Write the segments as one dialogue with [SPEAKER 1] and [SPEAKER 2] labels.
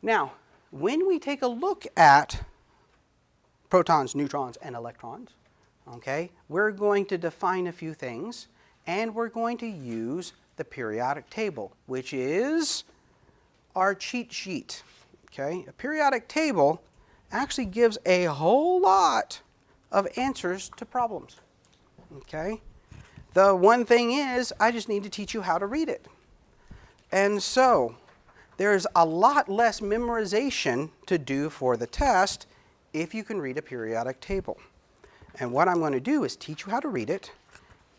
[SPEAKER 1] Now, when we take a look at protons, neutrons, and electrons, okay, we're going to define a few things, and we're going to use the periodic table, which is our cheat sheet. Okay, a periodic table actually gives a whole lot of answers to problems. Okay, the one thing is, I just need to teach you how to read it. And so, there's a lot less memorization to do for the test if you can read a periodic table. And what I'm going to do is teach you how to read it,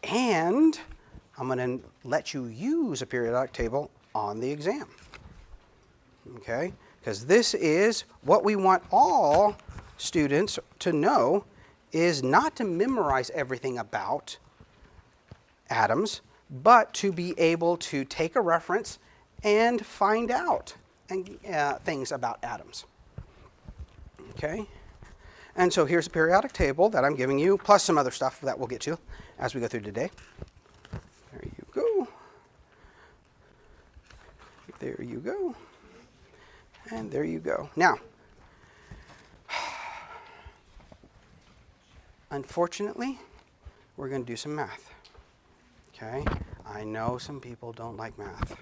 [SPEAKER 1] and I'm going to let you use a periodic table on the exam. Okay? Because this is what we want all students to know, is not to memorize everything about atoms, but to be able to take a reference and find out things about atoms. Okay? And so here's a periodic table that I'm giving you, plus some other stuff that we'll get to as we go through today. There you go. There you go. And there you go. Now, unfortunately, we're going to do some math. Okay? I know some people don't like math.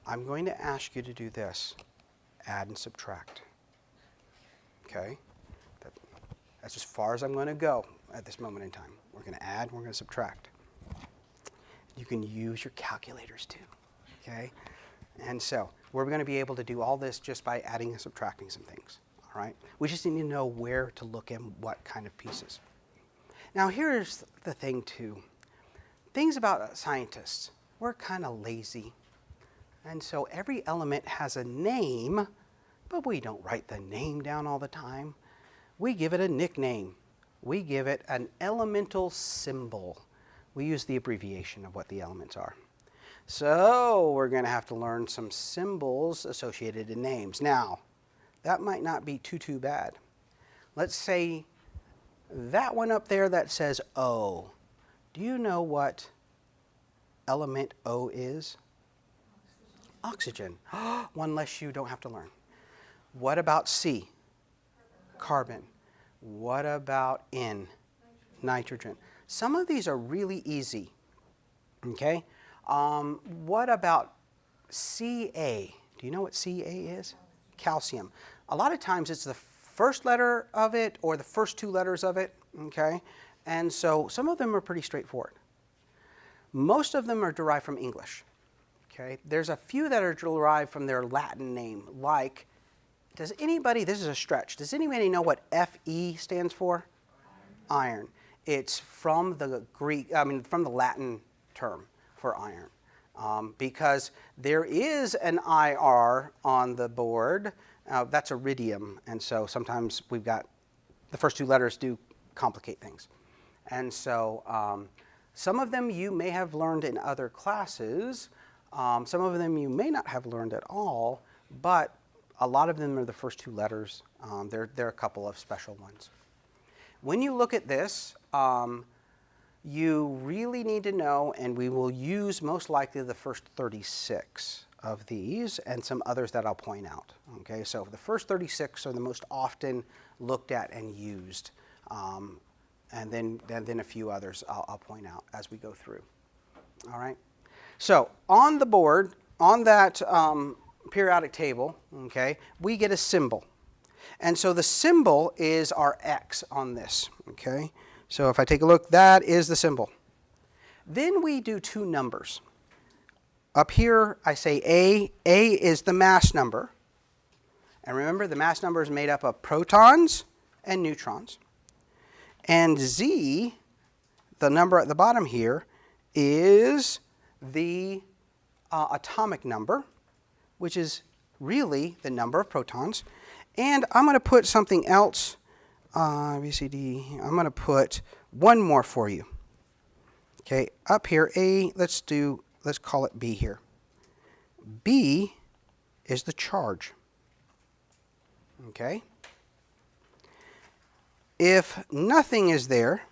[SPEAKER 1] I'm going to ask you to do this. Add and subtract. Okay? That's as far as I'm going to go at this moment in time. We're going to add, we're going to subtract. You can use your calculators too. Okay? And so, we're going to be able to do all this just by adding and subtracting some things. All right? We just need to know where to look and what kind of pieces. Now, here's the thing too. Things about scientists, we're kind of lazy. And so every element has a name, but we don't write the name down all the time. We give it a nickname. We give it an elemental symbol. We use the abbreviation of what the elements are. So we're going to have to learn some symbols associated in names. Now, that might not be too bad. Let's say that one up there that says O. Do you know what element O is? Oxygen. One less you don't have to learn. What about C? Carbon. What about N? Nitrogen. Some of these are really easy. Okay? What about Ca? Do you know what Ca is? Calcium. A lot of times it's the first letter of it or the first two letters of it. Okay? And so some of them are pretty straightforward. Most of them are derived from English. Okay? There's a few that are derived from their Latin name, like, does anybody, this is a stretch, does anybody know what Fe stands for? Iron. It's from the from the Latin term for iron. Because there is an IR on the board, that's iridium, and so sometimes we've got, the first two letters do complicate things. And so some of them you may have learned in other classes, some of them you may not have learned at all, but a lot of them are the first two letters. There are a couple of special ones. When you look at this, you really need to know, and we will use most likely the first 36 of these and some others that I'll point out. Okay, so the first 36 are the most often looked at and used, and then a few others I'll point out as we go through. All right. So on the board, on that periodic table, okay, we get a symbol. And so the symbol is our X on this, okay? So if I take a look, that is the symbol. Then we do two numbers. Up here, I say A. A is the mass number. And remember, the mass number is made up of protons and neutrons. And Z, the number at the bottom here, is the atomic number, which is really the number of protons. And I'm going to put something else, B, C, D. I'm going to put one more for you. Okay, up here, A, let's call it B here. B is the charge. Okay? If nothing is there,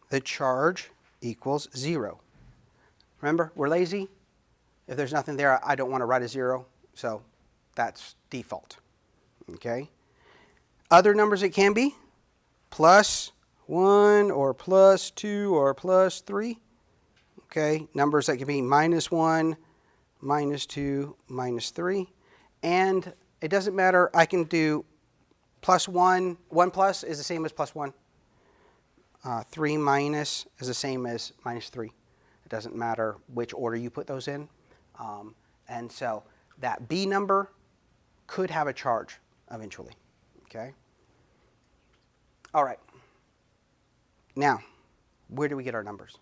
[SPEAKER 1] the charge equals 0. Remember, we're lazy. If there's nothing there, I don't want to write a 0. So that's default. Okay. Other numbers it can be plus 1 or plus 2 or plus 3. Okay. Numbers that can be minus 1, minus 2, minus 3. And it doesn't matter. I can do plus 1. 1 plus is the same as plus 1. 3 minus is the same as minus 3. It doesn't matter which order you put those in. And so that B number could have a charge eventually. Okay? All right. Now, where do we get our numbers?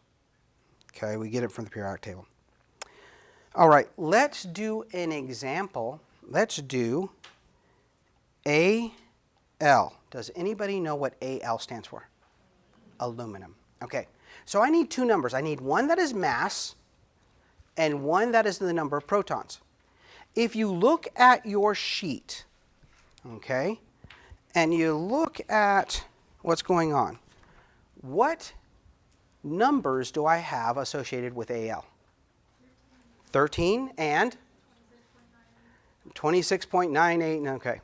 [SPEAKER 1] Okay, we get it from the periodic table. All right, let's do an example. Let's do AL. Does anybody know what AL stands for? Aluminum. Okay, so I need two numbers. I need one that is mass and one that is the number of protons. If you look at your sheet, okay, and you look at what's going on, what numbers do I have associated with AL? 13 and 26.98. Okay.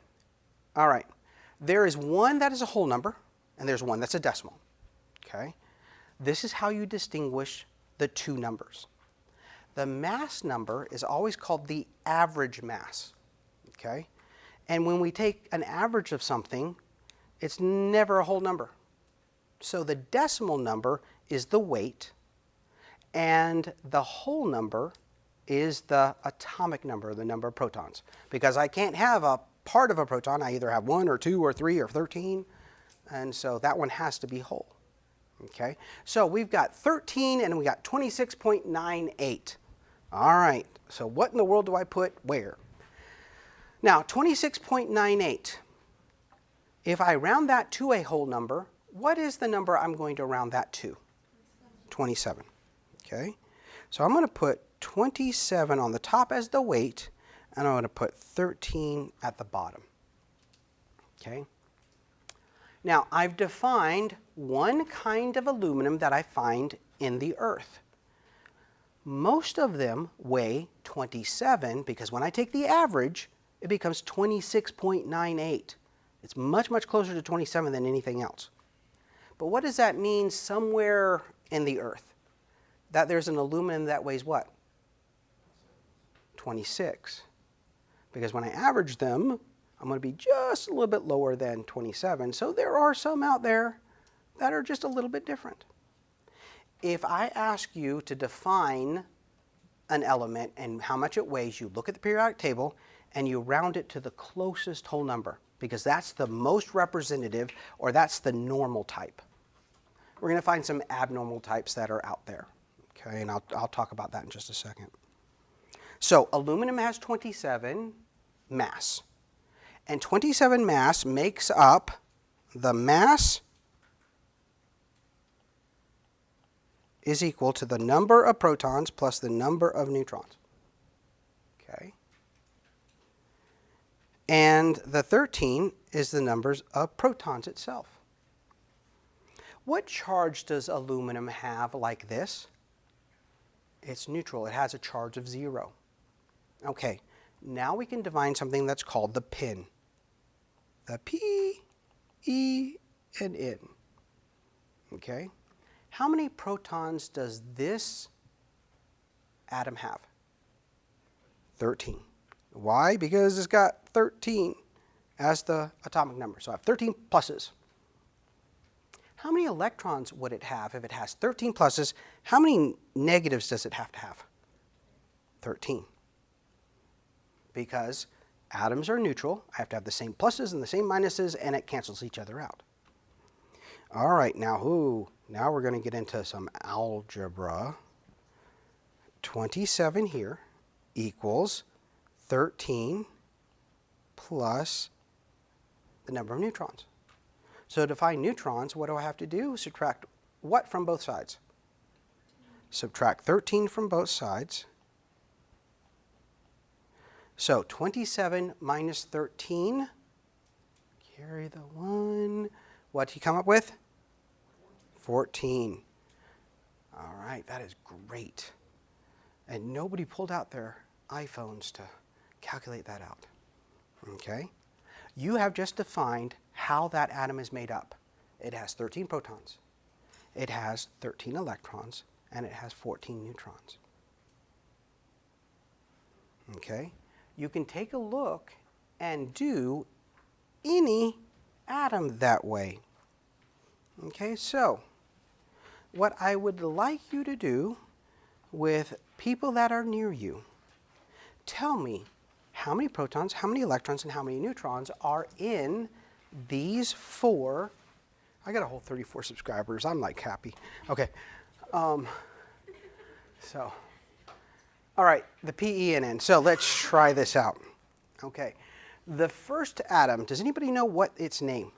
[SPEAKER 1] All right. There is one that is a whole number, and there's one that's a decimal. Okay. This is how you distinguish the two numbers. The mass number is always called the average mass. Okay. And when we take an average of something, it's never a whole number. So the decimal number is the weight, and the whole number is the atomic number, the number of protons. Because I can't have a part of a proton. I either have 1 or 2 or 3 or 13. And so that one has to be whole. Okay? So we've got 13 and we got 26.98. All right. So what in the world do I put where? Now, 26.98. If I round that to a whole number, what is the number I'm going to round that to? 27. Okay? So I'm going to put 27 on the top as the weight, and I'm going to put 13 at the bottom. Okay? Now, I've defined one kind of aluminum that I find in the earth. Most of them weigh 27 because when I take the average, it becomes 26.98. It's much, much closer to 27 than anything else. But what does that mean somewhere in the earth? That there's an aluminum that weighs what? 26. Because when I average them, I'm going to be just a little bit lower than 27. So there are some out there that are just a little bit different. If I ask you to define an element and how much it weighs, you look at the periodic table and you round it to the closest whole number, because that's the most representative, or that's the normal type. We're going to find some abnormal types that are out there. Okay, and I'll talk about that in just a second. So aluminum has 27 mass. And 27 mass makes up the mass is equal to the number of protons plus the number of neutrons. Okay. And the 13 is the numbers of protons itself. What charge does aluminum have like this? It's neutral. It has a charge of 0. Okay, now we can define something that's called the pin. The P, E, and N. Okay, how many protons does this atom have? 13. Why? Because it's got 13 as the atomic number. So I have 13 pluses. How many electrons would it have if it has 13 pluses? How many negatives does it have to have? 13. Because atoms are neutral. I have to have the same pluses and the same minuses, and it cancels each other out. All right, now we're going to get into some algebra. 27 here equals 13 plus the number of neutrons. So to find neutrons, what do I have to do? Subtract what from both sides? Subtract 13 from both sides. So 27 minus 13, carry the 1. What do you come up with? 14. All right, that is great. And nobody pulled out their iPhones to calculate that out. Okay? You have just defined how that atom is made up. It has 13 protons. It has 13 electrons, and it has 14 neutrons. Okay? You can take a look and do any atom that way. Okay, so what I would like you to do with people that are near you, tell me how many protons, how many electrons, and how many neutrons are in these four. I got a whole 34 subscribers. I'm like happy. Okay. All right, the PENN. So let's try this out. Okay. The first atom, does anybody know what its name?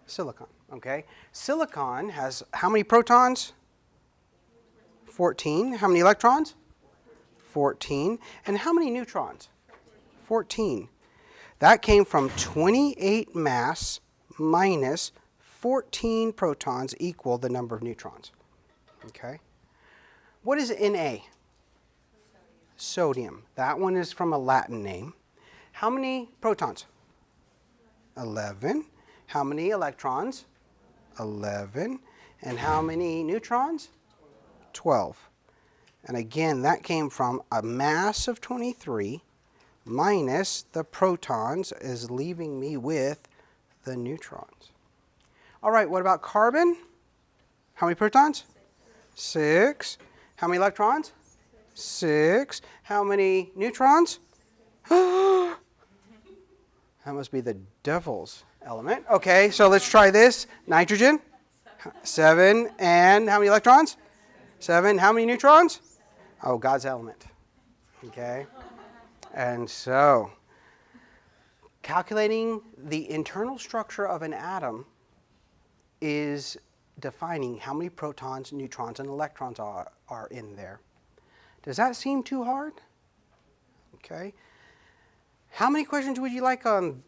[SPEAKER 1] Silicon. Okay. Silicon has how many protons? 14. How many electrons? 14. And how many neutrons? 14. That came from 28 mass minus 14 protons equal the number of neutrons. Okay. What is Na? Sodium. That one is from a Latin name. How many protons? 11. How many electrons? 11. And how many neutrons? 12. And again, that came from a mass of 23 minus the protons is leaving me with the neutrons. All right, what about carbon? How many protons? 6. How many electrons? 6. How many neutrons? That must be the devil's element. Okay, so let's try this. Nitrogen? 7. And how many electrons? 7. How many neutrons? Oh, God's element. Okay. And so, calculating the internal structure of an atom is defining how many protons, neutrons, and electrons are in there. Does that seem too hard? Okay. How many questions would you like on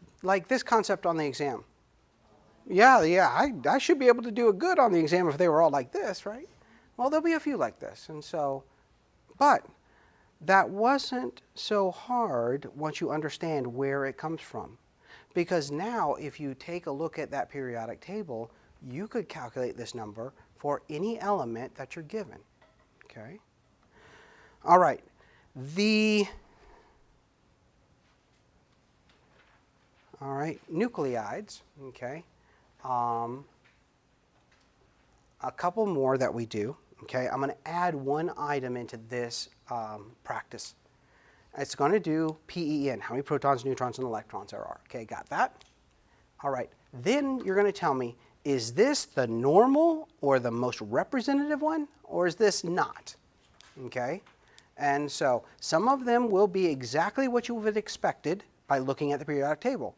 [SPEAKER 1] this concept on the exam? Yeah, I should be able to do a good on the exam if they were all like this, right? Well, there'll be a few like this. And so, but that wasn't so hard once you understand where it comes from. Because now, if you take a look at that periodic table, you could calculate this number for any element that you're given. Okay? All right. Nucleides, okay. A couple more that we do, okay. I'm going to add one item into this practice. It's going to do PEN, how many protons, neutrons, and electrons there are. Okay, got that? All right. Then you're going to tell me, is this the normal or the most representative one, or is this not? Okay. And so some of them will be exactly what you would have expected by looking at the periodic table.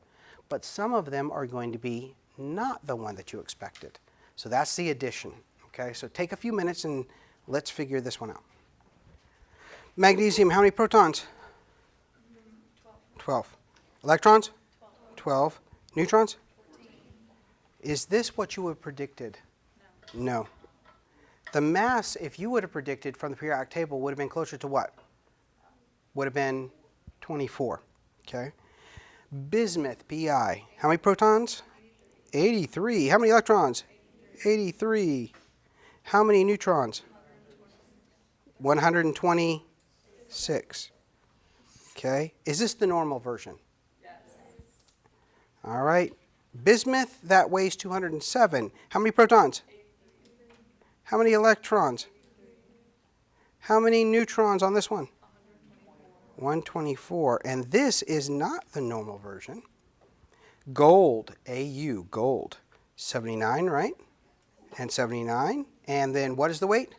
[SPEAKER 1] But some of them are going to be not the one that you expected. So that's the addition. Okay, so take a few minutes and let's figure this one out. Magnesium, how many protons? 12. Electrons? 12. Neutrons?
[SPEAKER 2] 14.
[SPEAKER 1] Is this what you would have predicted? No. The mass, if you would have predicted from the periodic table, would have been closer to what? Would have been 24. Okay. Bismuth, Bi, how many protons? 83. How many electrons? 83. How many neutrons? 126. Okay. Is this the normal version?
[SPEAKER 2] Yes.
[SPEAKER 1] All right. Bismuth, that weighs 207. How many protons?
[SPEAKER 2] 83.
[SPEAKER 1] How many electrons?
[SPEAKER 2] 83.
[SPEAKER 1] How many neutrons on this one?
[SPEAKER 2] 124.
[SPEAKER 1] 124. And this is not the normal version. Gold, Au, gold. 79, right? And 79. And then what is the weight?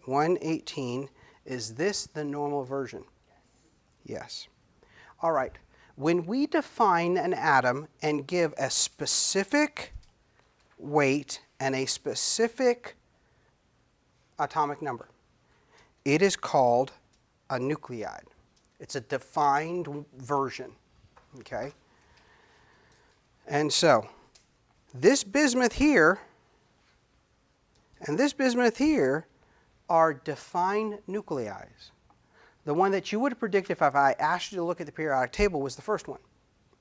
[SPEAKER 1] 118. Is this the normal version? Yes. All right. When we define an atom and give a specific weight and a specific atomic number, it is called a nucleide. It's a defined version. Okay? And so, this bismuth here and this bismuth here are defined nucleides. The one that you would have predicted if I asked you to look at the periodic table was the first one.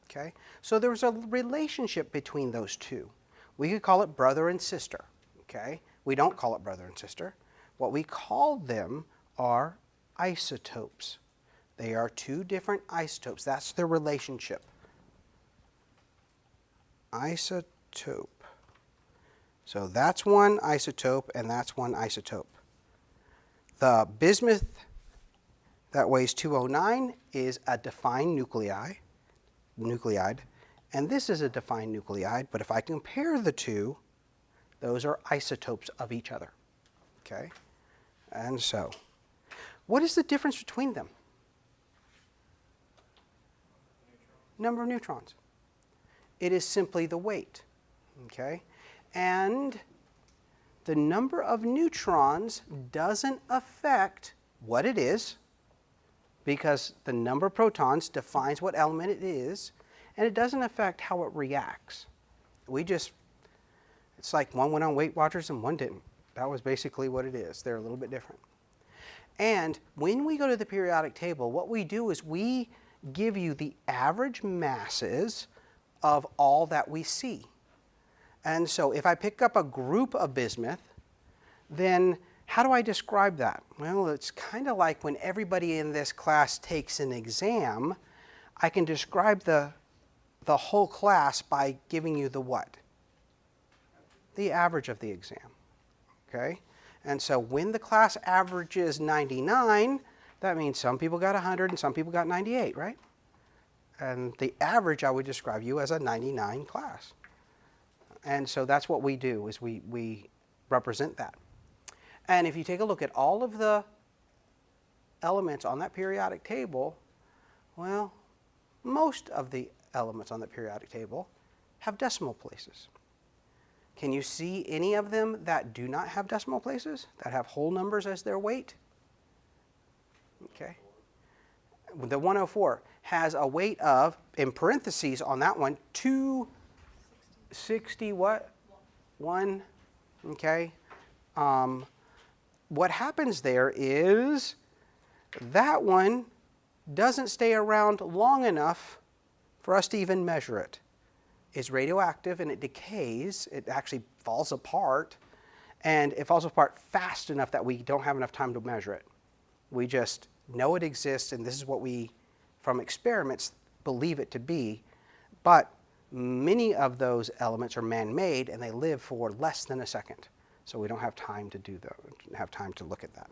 [SPEAKER 1] Okay? So there was a relationship between those two. We could call it brother and sister. Okay? We don't call it brother and sister. What we call them are isotopes. They are two different isotopes. That's their relationship. Isotope. So that's one isotope and that's one isotope. The bismuth that weighs 209 is a defined nuclide, and this is a defined nuclide, but if I compare the two, those are isotopes of each other. Okay? And so, what is the difference between them? Number of neutrons. It is simply the weight. Okay? And the number of neutrons doesn't affect what it is, because the number of protons defines what element it is, and it doesn't affect how it reacts. It's like one went on Weight Watchers and one didn't. That was basically what it is. They're a little bit different. And when we go to the periodic table, what we do is we give you the average masses of all that we see. And so if I pick up a group of bismuth, then how do I describe that? Well, it's kind of like when everybody in this class takes an exam, I can describe the whole class by giving you the what? The average of the exam. Okay? And so when the class averages 99, that means some people got 100 and some people got 98, right? And the average, I would describe you as a 99 class. And so that's what we do, is we represent that. And if you take a look at all of the elements on that periodic table, well, most of the elements on the periodic table have decimal places. Can you see any of them that do not have decimal places, that have whole numbers as their weight? Okay. The 104 has a weight of, in parentheses on that one, 260 what? 1. Okay. What happens there is that one doesn't stay around long enough for us to even measure it. It's radioactive and it decays. It actually falls apart, and it falls apart fast enough that we don't have enough time to measure it. We just know it exists, and this is what we, from experiments, believe it to be. But many of those elements are man-made, and they live for less than a second. So we don't have time to have time to look at that.